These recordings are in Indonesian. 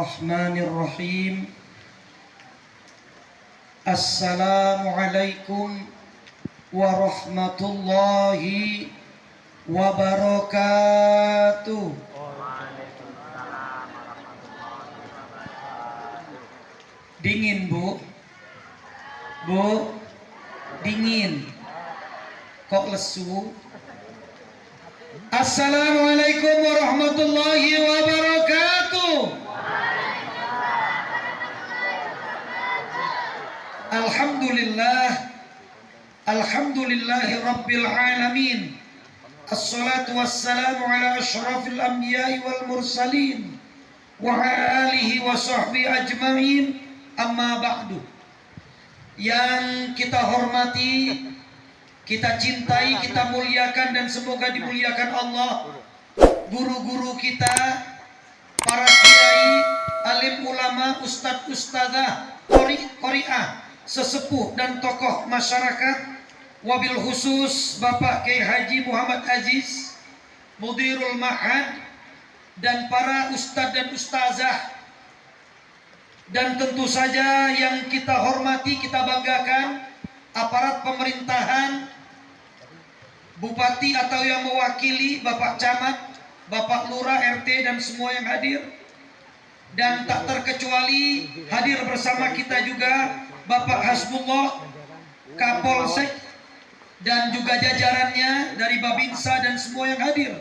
Bismillahirrahmanirrahim. Assalamualaikum warahmatullahi wabarakatuh. Dingin bu, dingin. Kok lesu? Assalamualaikum warahmatullahi wabarakatuh. Alhamdulillahi rabbil alamin. Assalatu wassalamu ala ashrafil anbiya'i wal mursalin wa ala alihi wa sahbihi ajma'in. Amma ba'du. Yang kita hormati, kita cintai, kita muliakan, dan semoga dimuliakan Allah, guru-guru kita, para kiai, alim ulama, ustadz ustadzah, qori'ah, sesepuh dan tokoh masyarakat, wabil khusus Bapak Kiai Haji Muhammad Aziz, Mudirul Ma'had, dan para ustadz dan ustazah, dan tentu saja yang kita hormati, kita banggakan, aparat pemerintahan, bupati atau yang mewakili, Bapak Camat, Bapak Lurah, RT, dan semua yang hadir. Dan tak terkecuali hadir bersama kita juga Bapak Hasbullah, Kapolsek, dan juga jajarannya dari Babinsa dan semua yang hadir.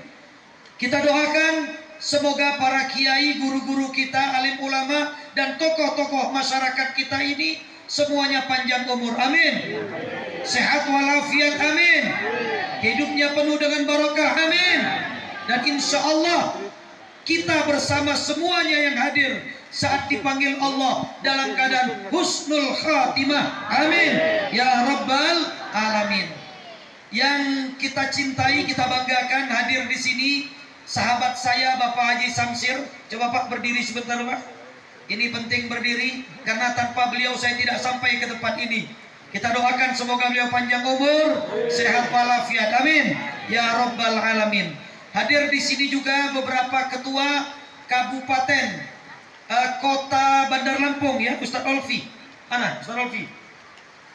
Kita doakan semoga para kiai, guru-guru kita, alim ulama, dan tokoh-tokoh masyarakat kita ini semuanya panjang umur, amin. Sehat walafiat, amin. Hidupnya penuh dengan barokah, amin. Dan insya Allah kita bersama semuanya yang hadir saat dipanggil Allah dalam keadaan husnul khatimah, amin ya rabbal alamin. Yang kita cintai, kita banggakan, hadir di sini sahabat saya Bapak Haji Samsir. Coba Pak berdiri sebentar Pak. Ini penting berdiri karena tanpa beliau saya tidak sampai ke tempat ini. Kita doakan semoga beliau panjang umur, sehat walafiat, amin ya rabbal alamin. Hadir di sini juga beberapa ketua kabupaten, kota Bandar Lampung ya, Ustadz Olfi. Mana Ustadz Olfi?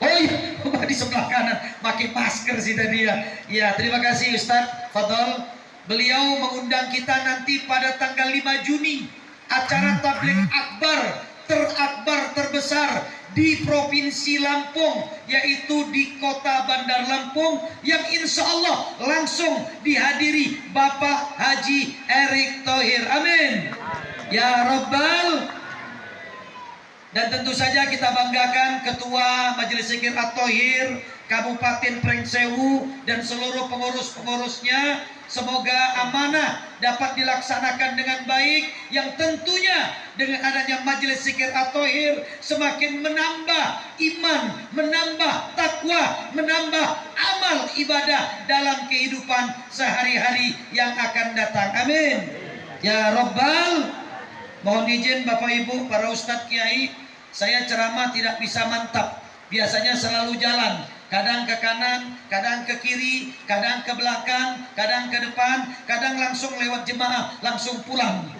Oh iya, di sebelah kanan, pakai masker sih tadi ya. Ya, terima kasih Ustadz Fadol. Beliau mengundang kita nanti pada tanggal 5 Juni, acara tabligh akbar terbesar di Provinsi Lampung, yaitu di kota Bandar Lampung, yang insya Allah langsung dihadiri Bapak Haji Erick Thohir, amin ya rabbal. Dan tentu saja kita banggakan Ketua Majelis Zikir At-Thohir Kabupaten Pringsewu dan seluruh pengurus-pengurusnya. Semoga amanah dapat dilaksanakan dengan baik, yang tentunya dengan adanya Majelis Zikir At-Thohir semakin menambah iman, menambah takwa, menambah amal ibadah dalam kehidupan sehari-hari yang akan datang, amin ya rabbal. Mohon izin Bapak Ibu, para ustadz kiai, saya ceramah tidak bisa mantap, biasanya selalu jalan, kadang ke kanan, kadang ke kiri, kadang ke belakang, kadang ke depan, kadang langsung lewat jemaah, langsung pulang.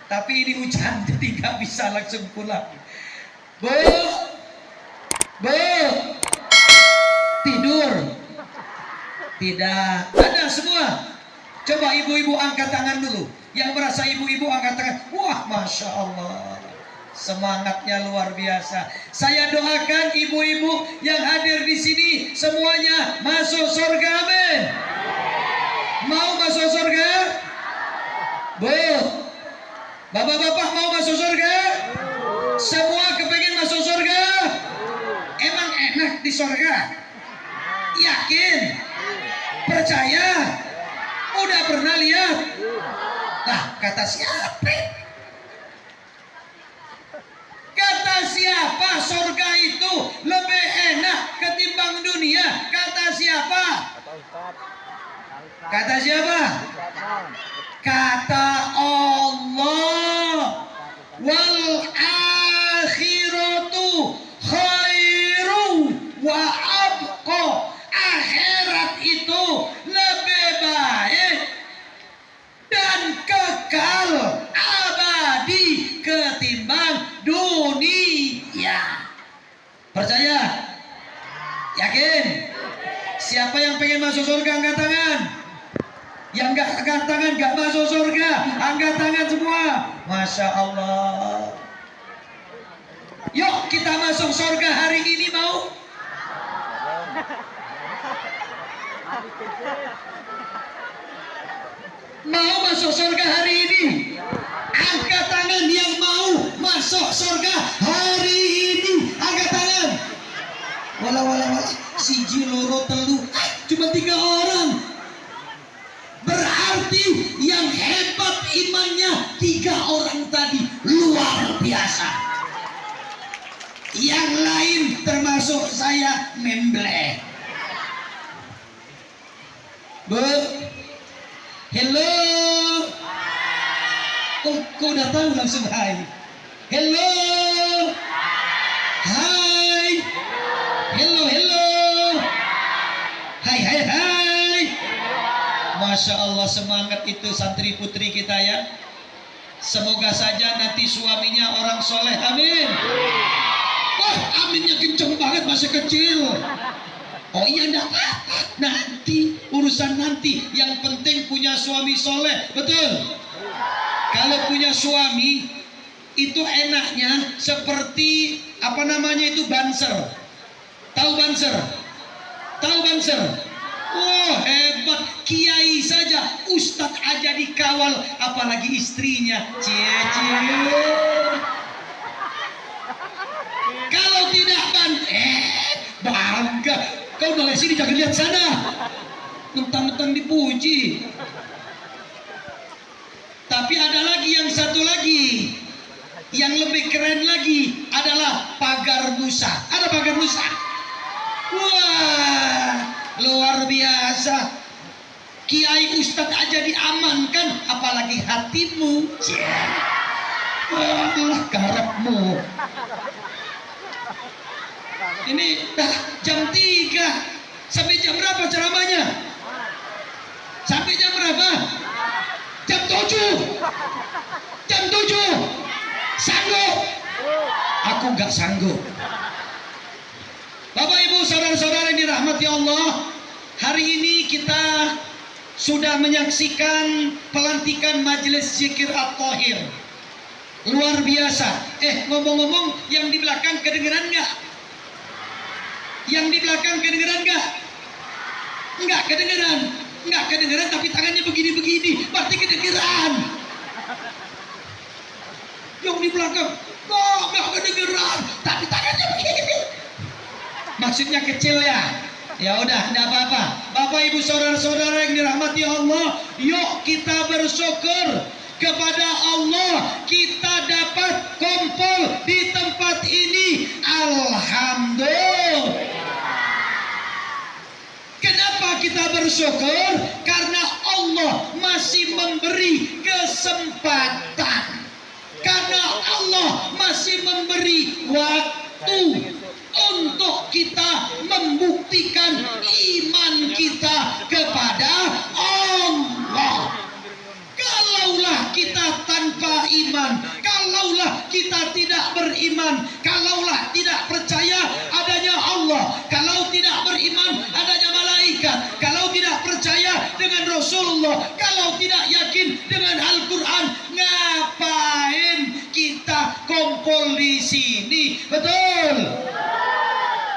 Tapi ini hujan jadi nggak bisa langsung pulang. Bu, tidur? Tidak, ada semua. Coba ibu-ibu angkat tangan dulu. Yang merasa ibu-ibu angkat tangan. Wah, Masya Allah, semangatnya luar biasa. Saya doakan ibu-ibu yang hadir di sini semuanya masuk surga, amin. Mau masuk surga? Bu, bapak-bapak mau masuk surga? Semua kepengen masuk surga? Emang enak di surga? Yakin? Percaya? Udah pernah lihat? Nah, kata siapa? Kata siapa surga itu lebih enak ketimbang dunia? Kata siapa? Kata siapa? Kata Allah. Wal akhiratu khairu wa abqa. Akhirat itu lebih baik dan kekal abadi ingin masuk surga angkat tangan. Yang nggak angkat tangan nggak masuk surga, angkat tangan semua. Masya Allah. Yuk kita masuk surga hari ini, mau? Mau masuk surga hari ini? Angkat tangan yang mau masuk surga hari ini. Angkat tangan. Wala siji loro telu, cuma 3 orang. Berarti yang hebat imannya 3 orang tadi, luar biasa. Yang lain termasuk saya membleh. Bu, hello. Kok udah tahu langsung hai. Hello. Hai. Hello. Hai. Masya Allah, semangat itu santri putri kita ya. Semoga saja nanti suaminya orang soleh, amin. Wah, aminnya kenceng banget, masih kecil. Oh iya, enggak apa-apa, nanti urusan nanti. Yang penting punya suami soleh, betul. Kalau punya suami itu enaknya seperti apa namanya itu, banser. Tahu banser? Wah, hebat, kiai saja, ustadz aja dikawal, apalagi istrinya. Cie. Kalau tidak bangga. Kau dari sini jangan lihat sana. Mentang-mentang dipuji. Tapi ada lagi yang satu lagi, yang lebih keren lagi adalah pagar Musa. Ada pagar Musa. Wah, luar biasa. Kiai ustadz aja diamankan, apalagi hatimu. Wah, garapmu. Ini jam 3. Sampai jam berapa ceramahnya? Sampai jam berapa? Jam 7. Sanggup? Aku nggak sanggup. Bapak Ibu saudara-saudara yang dirahmati Allah, hari ini kita sudah menyaksikan pelantikan majelis zikir at-thahir. Luar biasa. Ngomong-ngomong, yang di belakang kedengeran nggak? Yang di belakang kedengeran nggak? Nggak kedengeran, tapi tangannya begini-begini, berarti kedengeran. Yang di belakang nggak kedengeran, tapi tangannya begini. Maksudnya kecil ya? Ya udah, tidak apa-apa. Bapak Ibu saudara-saudara yang dirahmati Allah, yuk kita bersyukur kepada Allah, kita dapat kumpul di tempat ini. Alhamdulillah. Kenapa kita bersyukur? Karena Allah masih memberi kesempatan. Karena Allah masih memberi waktu untuk kita membuktikan iman kita kepada Allah. Kalaulah kita tanpa iman, kalaulah kita tidak beriman, kalaulah tidak percaya adanya Allah, kalau tidak beriman adanya malaikat, kalau tidak percaya dengan Rasulullah, kalau tidak yakin dengan Al-Quran, ngapain kita kumpul di sini? Betul?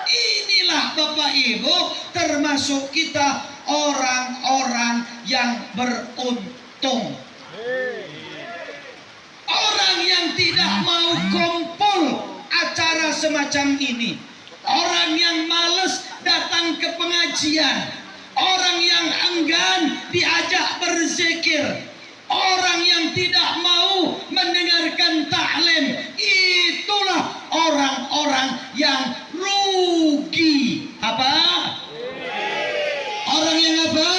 Inilah Bapak Ibu, termasuk kita orang-orang yang beruntung. Orang yang tidak mau kumpul acara semacam ini, orang yang malas datang ke pengajian, orang yang enggan diajak berzikir, orang yang tidak mau mendengarkan ta'lim, itulah orang-orang yang rugi. Apa? Orang yang apa?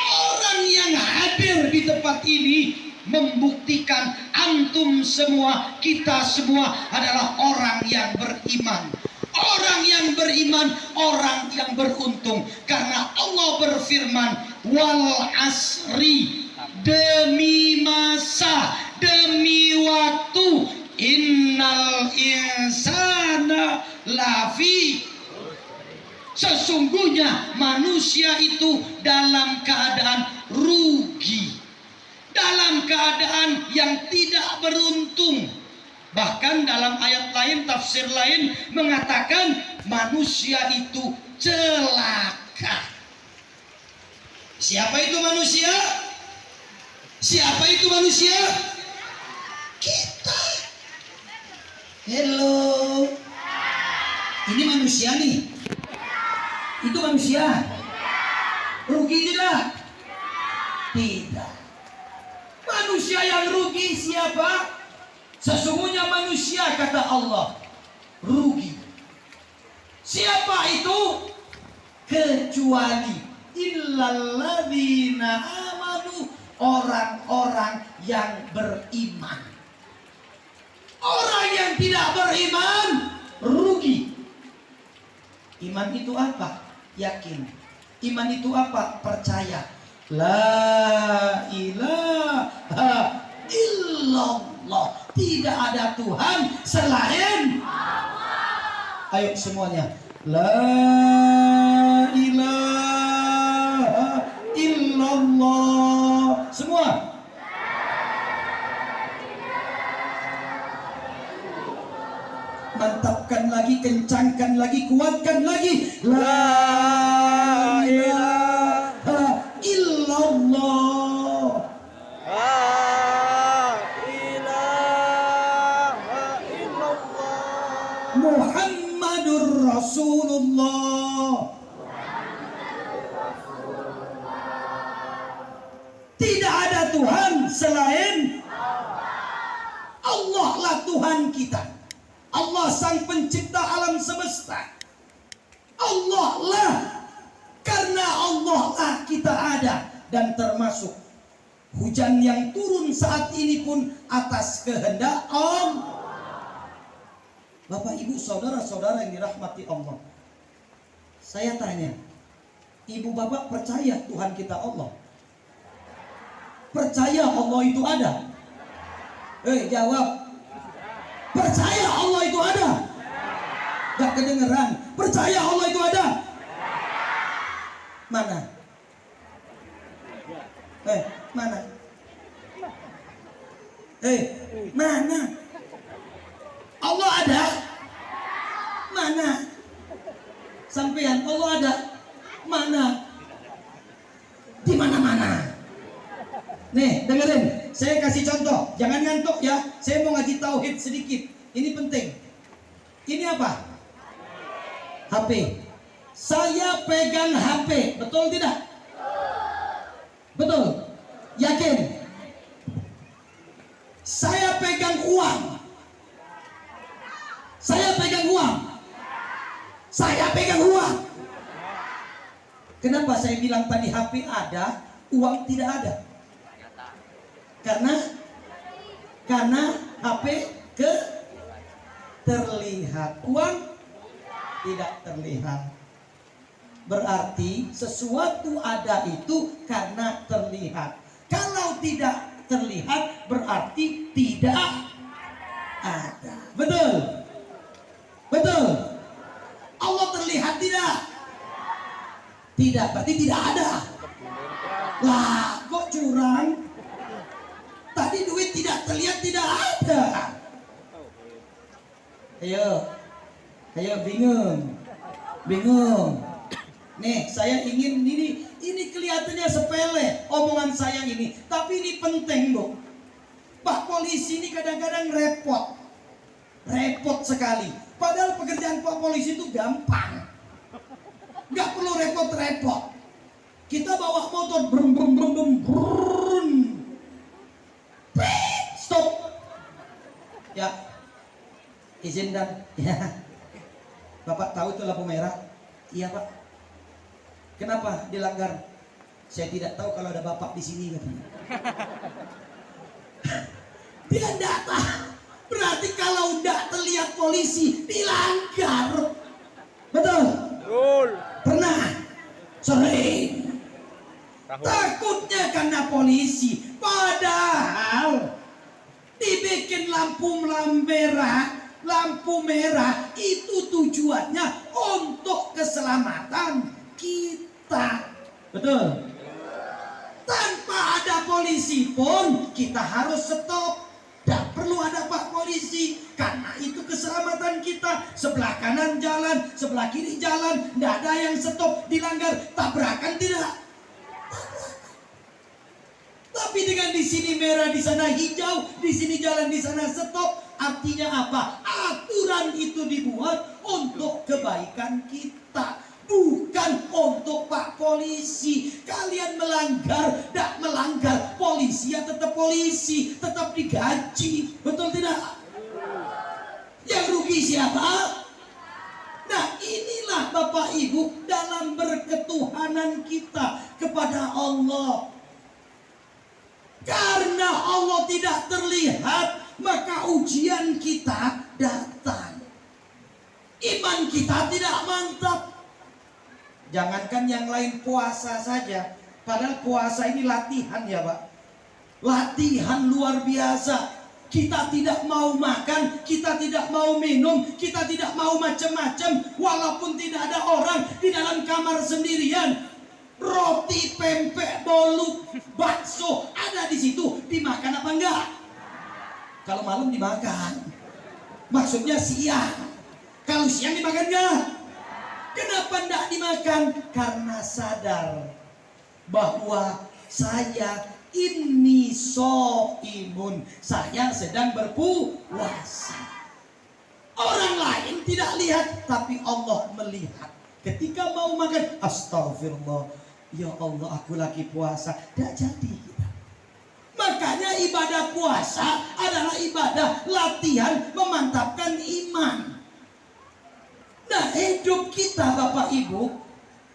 Orang yang hadir di tempat ini membuktikan antum semua, kita semua adalah orang yang beriman. Orang yang beriman, orang yang beruntung. Karena Allah berfirman, wal asri, demi masa, demi waktu, innal insana lafi, sesungguhnya manusia itu dalam keadaan rugi, dalam keadaan yang tidak beruntung. Bahkan dalam ayat lain, tafsir lain mengatakan manusia itu celaka. Siapa itu manusia? Siapa itu manusia? Kita. Hello. Ini manusia nih. Itu manusia. Rugi tidak? Tidak. Manusia yang rugi siapa? Sesungguhnya manusia, kata Allah, rugi. Siapa itu? Kecuali illalladzina amanu, orang-orang yang beriman. Orang yang tidak beriman rugi. Iman itu apa? Yakin. Iman itu apa? Percaya. La ilaha illallah. Tidak ada Tuhan selain Allah. Ayo semuanya. La ilaha illallah. Semua. Mantapkan lagi, kencangkan lagi, kuatkan lagi. La ilaha illallah. La ilaha illallah. Muhammadur Rasulullah. Tidak ada Tuhan selain Allah lah Tuhan kita. Allah sang pencipta alam semesta. Allah lah, karena Allah lah kita ada. Dan termasuk hujan yang turun saat ini pun atas kehendak Allah. Bapak ibu saudara-saudara yang dirahmati Allah, saya tanya, ibu bapak percaya Tuhan kita Allah? Percaya Allah itu ada? Jawab. Percaya Allah itu ada? Gak kedengeran. Percaya Allah itu ada? Mana? Mana? Mana? Allah ada? Mana? Sampean Allah ada? Mana? Di mana-mana. Nih, dengerin. Saya kasih contoh. Jangan ngantuk ya. Saya mau ngaji tauhid sedikit. Ini penting. Ini apa? HP. Saya pegang HP. Betul tidak? Betul. Yakin? Saya pegang uang. Saya pegang uang. Saya pegang uang. Kenapa saya bilang tadi HP ada, uang tidak ada? Karena HP terlihat, uang tidak terlihat. Berarti sesuatu ada itu karena terlihat. Kalau tidak terlihat berarti tidak ada. Betul? Betul? Allah terlihat tidak? Tidak, berarti tidak ada. Lah, kok curang? Tadi duit tidak terlihat, tidak ada. Ayo bingung. Nih, saya ingin ini kelihatannya sepele omongan saya ini, tapi ini penting, Bu. Pak polisi ini kadang-kadang repot sekali. Padahal pekerjaan Pak polisi itu gampang, nggak perlu repot-repot. Kita bawa motor, brum. Stop. Ya, izin dan ya. Bapak tahu itu lampu merah? Iya Pak. Kenapa dilanggar? Saya tidak tahu, kalau ada Bapak di sini katanya. Dia tidak tahu. Berarti kalau tidak terlihat polisi dilanggar. Betul? Betul. Pernah? Sering. Takutnya karena polisi. Padahal dibikin lampu merah lampu merah itu tujuannya untuk keselamatan kita. Betul? Tanpa ada polisi pun kita harus stop. Tidak perlu ada Pak Polisi, karena itu keselamatan kita. Sebelah kanan jalan, sebelah kiri jalan, tidak ada yang stop, dilanggar, tabrakan tidak. Tapi dengan di sini merah, di sana hijau, di sini jalan, di sana stop, artinya apa? Aturan itu dibuat untuk kebaikan kita, bukan untuk Pak Polisi. Kalian melanggar, tidak melanggar, polisi ya tetap polisi, tetap digaji, betul tidak? Yang rugi siapa? Nah, inilah Bapak Ibu dalam berketuhanan kita kepada Allah. Karena Allah tidak terlihat, maka ujian kita datang. Iman kita tidak mantap. Jangankan yang lain, puasa saja. Padahal puasa ini latihan ya Pak. Latihan luar biasa. Kita tidak mau makan, kita tidak mau minum, kita tidak mau macam-macam. Walaupun tidak ada orang di dalam kamar sendirian. Roti, pempek, bolu, bakso ada di situ. Dimakan apa enggak? Kalau malam dimakan. Maksudnya siang. Kalau siang dimakan enggak? Kenapa tidak dimakan? Karena sadar bahwa saya ini so'imun, saya sedang berpuasa. Orang lain tidak lihat, tapi Allah melihat. Ketika mau makan, astagfirullah, ya Allah aku lagi puasa, tidak jadi kita. Makanya ibadah puasa adalah ibadah latihan memantapkan iman. Nah, hidup kita Bapak Ibu,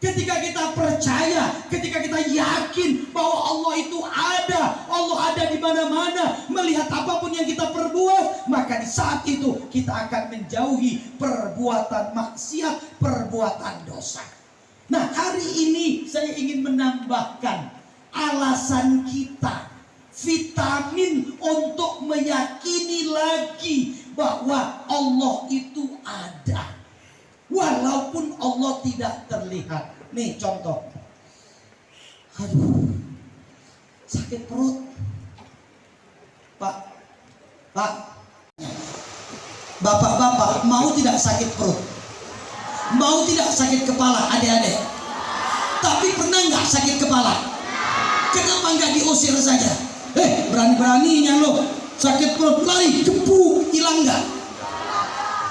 ketika kita percaya, ketika kita yakin bahwa Allah itu ada, Allah ada di mana-mana, melihat apapun yang kita perbuat, maka di saat itu kita akan menjauhi perbuatan maksiat, perbuatan dosa. Nah, hari ini saya ingin menambahkan alasan kita, vitamin untuk meyakini lagi bahwa Allah itu ada. Walaupun Allah tidak terlihat. Nih contoh. Aduh, sakit perut. Pak, bapak-bapak mau tidak sakit perut? Mau tidak sakit kepala adik-adik? Tapi pernah nggak sakit kepala? Kenapa nggak diusir saja? Berani-beraninya lo sakit perut, lari, jepu, hilang nggak?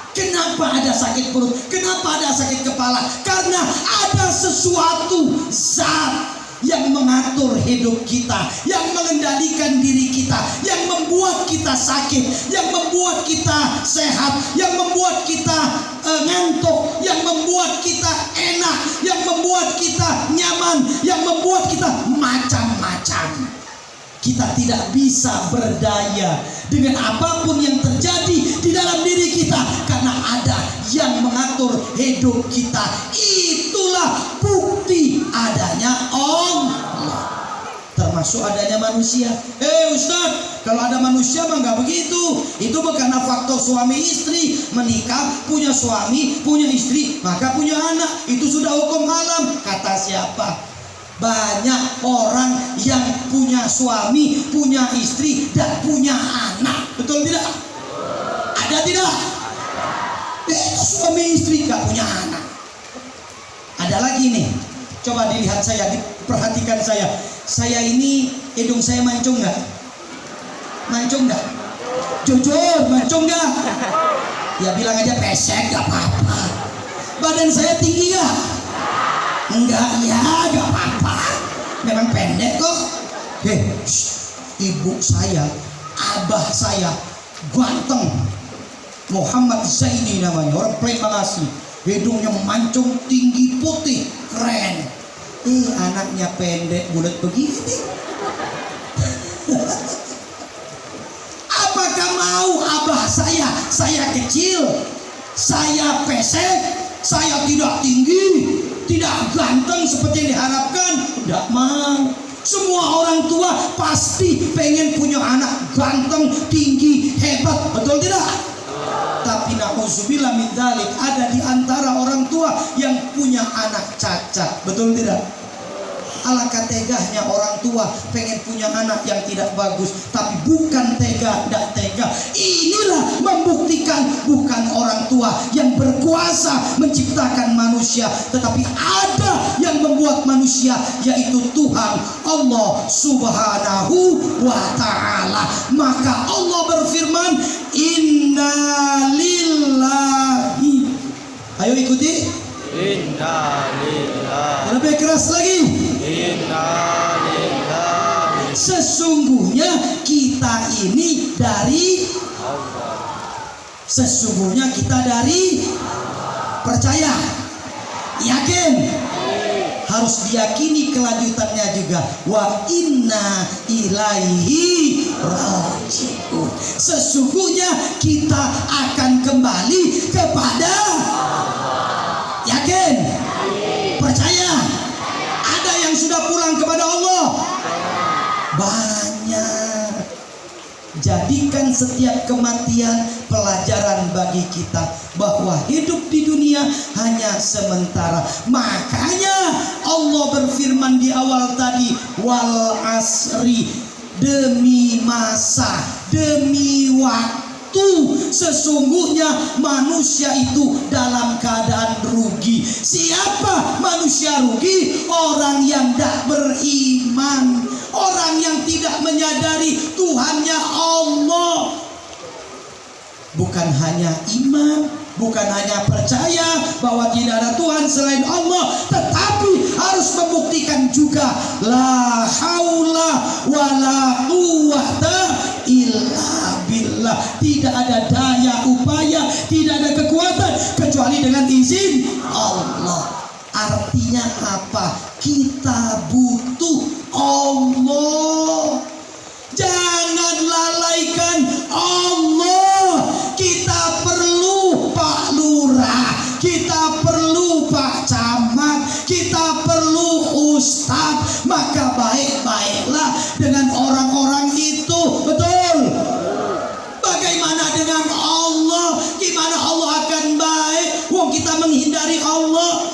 Kenapa ada sakit perut? Kenapa ada sakit kepala? Karena ada sesuatu zat yang mengatur hidup kita, yang mengendalikan diri kita, yang membuat kita sakit, yang membuat kita sehat, yang membuat kita ngantuk, yang membuat kita enak, yang membuat kita nyaman, yang membuat kita macam-macam. Kita tidak bisa berdaya dengan apapun yang terjadi di dalam diri kita, karena ada yang mengatur hidup kita. Itulah bukti adanya Allah, termasuk adanya manusia. Ustaz, kalau ada manusia mah nggak begitu. Itu bukan faktor suami istri. Menikah, punya suami, punya istri, maka punya anak. Itu sudah hukum alam. Kata siapa? Banyak orang yang punya suami, punya istri, dan punya anak. Betul tidak? Ada tidak? Itu suami istri gak punya anak. Ada lagi nih. Coba dilihat saya, diperhatikan saya. Saya ini hidung saya mancung gak? Mancung gak? Jujur, mancung gak? Ya bilang aja pesek, gak apa-apa. Badan saya tinggi gak? Enggak, ya gak apa-apa. Memang pendek kok. Ibu saya, abah saya ganteng, Muhammad Zaini namanya, orang Plemangasi. Hidungnya mancung, tinggi, putih, keren. Anaknya pendek, bulat begini. Apakah mau abah saya kecil, saya pesek, saya tidak tinggi, tidak ganteng seperti yang diharapkan? Tidak mau. Semua orang tua pasti pengen punya anak ganteng, tinggi, hebat, betul tidak? Tapi Nauzubillah min dzalik, ada di antara orang tua yang punya anak cacat. Betul tidak? Alangkah tegahnya orang tua pengen punya anak yang tidak bagus, tapi bukan tega, tidak tega. Inilah membuktikan bukan orang tua yang berkuasa menciptakan manusia, tetapi ada yang membuat manusia, yaitu Tuhan Allah Subhanahu wa ta'ala. Maka Allah berfirman, Inna lillahi. Ayo ikuti. Inna lillahi. Lebih keras lagi. Inna lillahi. Sesungguhnya kita ini dari Allah. Sesungguhnya kita dari percaya, yakin, harus diyakini kelanjutannya juga. Wa inna ilaihi raji'un. Sesungguhnya kita akan kembali kepada yakin, percaya. Ada yang sudah pulang kepada Allah? Banyak. Jadikan setiap kematian pelajaran bagi kita bahwa hidup di dunia hanya sementara. Makanya Allah berfirman di awal tadi, wal asri, demi masa, demi waktu, sesungguhnya manusia itu dalam keadaan rugi. Siapa manusia rugi? Orang yang tidak beriman, orang yang tidak menyadari Tuhannya Allah. Bukan hanya iman, bukan hanya percaya bahwa tidak ada Tuhan selain Allah, tetapi harus membuktikan juga la haula wala quwwata illa billah. Tidak ada daya upaya, tidak ada kekuatan kecuali dengan izin Allah. Artinya apa? Kita butuh Allah. Jangan lalaikan Allah. Kita perlu Pak Lurah, kita perlu Pak Camat, kita perlu Ustadz. Maka baik-baiklah dengan orang-orang itu. Betul? Bagaimana dengan Allah? Gimana Allah akan baik wong kita menghindari Allah?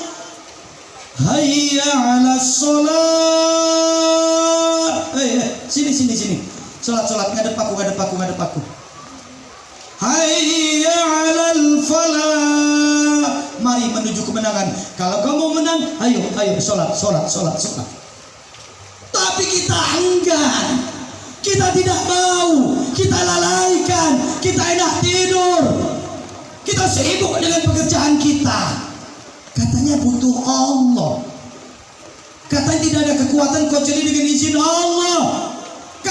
Hayya 'alas shalah. Sini. Salat, ngadep aku. Hayya 'alal falah. Mari menuju kemenangan. Kalau kamu menang, ayo salat. Tapi kita enggan. Kita tidak mau. Kita lalaikan. Kita enak tidur. Kita sibuk dengan pekerjaan kita. Katanya butuh Allah. Katanya tidak ada kekuatan kecuali dengan izin Allah.